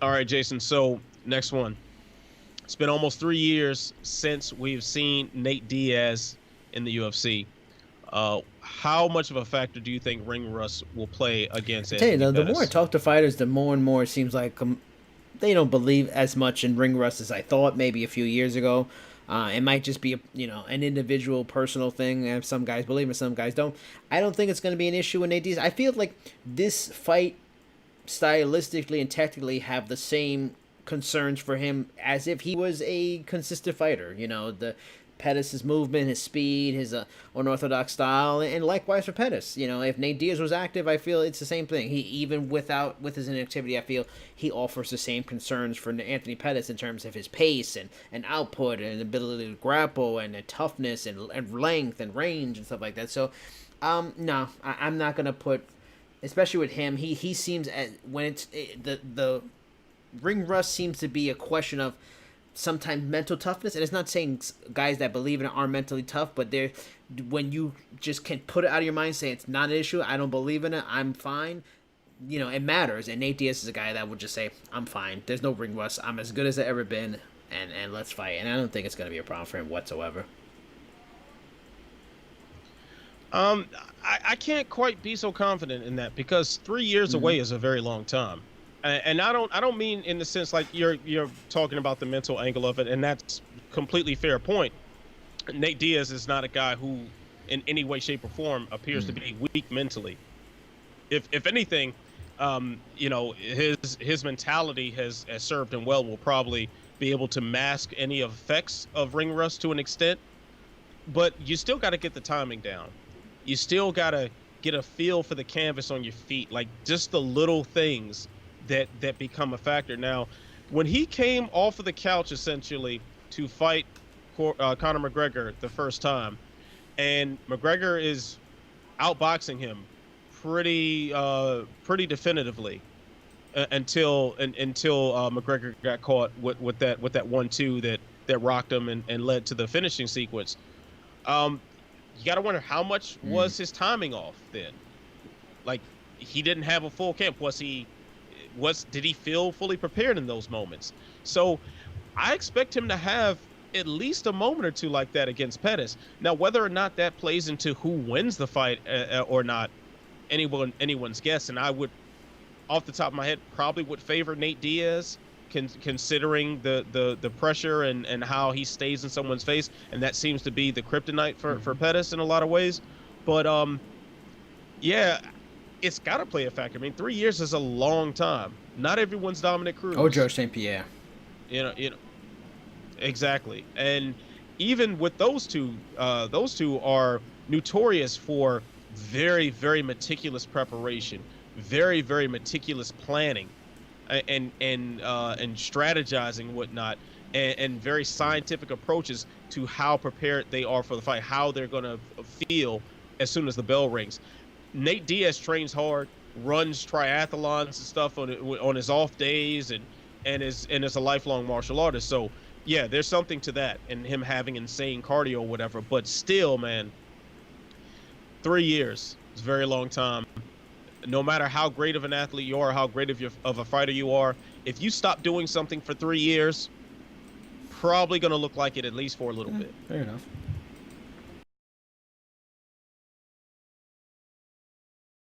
All right, Jason. So next one. It's been almost 3 years since we've seen Nate Diaz in the UFC. How much of a factor do you think ring rust will play against I tell you, Anthony the more I Pettis? talk to fighters, the more and more it seems like they don't believe as much in ring rust as I thought maybe a few years ago. It might just be an individual personal thing, and some guys believe it, some guys don't. I don't think it's going to be an issue with Nate Diaz. I feel like this fight stylistically and technically have the same concerns for him as if he was a consistent fighter. The Pettis' movement, his speed, his unorthodox style, and likewise for Pettis. If Nate Diaz was active, I feel it's the same thing. He even with his inactivity, I feel he offers the same concerns for Anthony Pettis in terms of his pace and output and ability to grapple and toughness and length and range and stuff like that. So, no, I'm not gonna put, especially with him. He seems when the ring rust seems to be a question of sometimes mental toughness, and it's not saying guys that believe in it are mentally tough, but they're when you just can put it out of your mind, say it's not an issue, I don't believe in it, I'm fine. It matters, and Nate Diaz is a guy that would just say, I'm fine. There's no ring rust. I'm as good as I've ever been, and let's fight. And I don't think it's going to be a problem for him whatsoever. Um, I can't quite be so confident in that because 3 years Mm-hmm. away is a very long time. And I don't mean in the sense like you're talking about the mental angle of it, and that's completely fair point. Nate Diaz is not a guy who, in any way, shape, or form, appears to Mm-hmm. be weak mentally. If anything, his mentality has served him well. Will probably be able to mask any effects of ring rust to an extent, but you still got to get the timing down. You still got to get a feel for the canvas on your feet, like just the little things that become a factor. Now, when he came off of the couch essentially to fight Conor McGregor the first time, and McGregor is outboxing him pretty definitively until McGregor got caught with that 1-2 that rocked him and led to the finishing sequence. Um, you got to wonder how much Mm-hmm. was his timing off then? Like he didn't have a full camp. Did he feel fully prepared in those moments? So I expect him to have at least a moment or two like that against Pettis. Now, whether or not that plays into who wins the fight or not, anyone's guess. And I would, off the top of my head, probably would favor Nate Diaz, considering the pressure and how he stays in someone's face, and that seems to be the kryptonite for Mm-hmm. Pettis in a lot of ways. But yeah, it's got to play a factor. I mean, 3 years is a long time. Not everyone's Dominic Oh, Cruz. George St. Pierre. You know exactly. And even with those two are notorious for very, very meticulous preparation, very, very meticulous planning, and strategizing and whatnot, and very scientific approaches to how prepared they are for the fight, how they're going to feel as soon as the bell rings. Nate Diaz trains hard, runs triathlons and stuff on his off days, and is a lifelong martial artist. So yeah, there's something to that, and him having insane cardio or whatever. But still, man, 3 years is a very long time. No matter how great of an athlete you are, how great of a fighter you are, if you stop doing something for 3 years, probably going to look like it at least for a little Yeah, bit. fair enough.